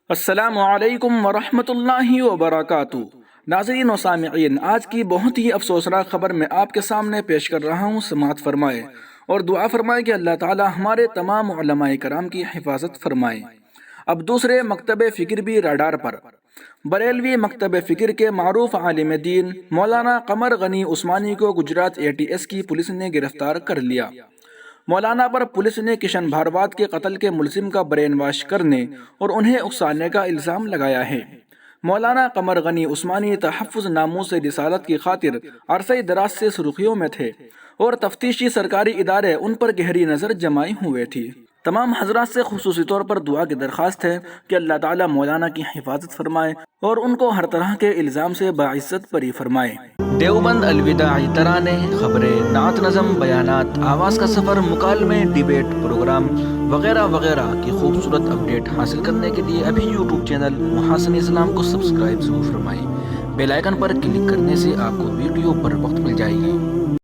السلام علیکم ورحمۃ اللہ وبرکاتہ۔ ناظرین و سامعین، آج کی بہت ہی افسوسناک خبر میں آپ کے سامنے پیش کر رہا ہوں، سماعت فرمائے اور دعا فرمائے کہ اللہ تعالی ہمارے تمام علماء کرام کی حفاظت فرمائے۔ اب دوسرے مکتب فکر بھی راڈار پر۔ بریلوی مکتب فکر کے معروف عالم دین مولانا قمر غنی عثمانی کو گجرات ATS کی پولیس نے گرفتار کر لیا۔ مولانا پر پولیس نے کشن بھاروات کے قتل کے ملزم کا برین واش کرنے اور انہیں اکسانے کا الزام لگایا ہے۔ مولانا قمر غنی عثمانی تحفظ ناموس رسالت کی خاطر عرصہ دراز سے سرخیوں میں تھے اور تفتیشی سرکاری ادارے ان پر گہری نظر جمائے ہوئے تھی۔ تمام حضرات سے خصوصی طور پر دعا کی درخواست ہے کہ اللہ تعالیٰ مولانا کی حفاظت فرمائے اور ان کو ہر طرح کے الزام سے باعزت بری فرمائے۔ دیوبند الوداعی ترانے، خبریں، نعت نظم، بیانات، آواز کا سفر، مکالمے، ڈیبیٹ، پروگرام وغیرہ وغیرہ کی خوبصورت اپڈیٹ حاصل کرنے کے لیے ابھی YouTube چینل محاسن اسلام کو سبسکرائب ضرور فرمائیں۔ بیل آئیکن پر کلک کرنے سے آپ کو ویڈیو پر وقت مل جائے گی۔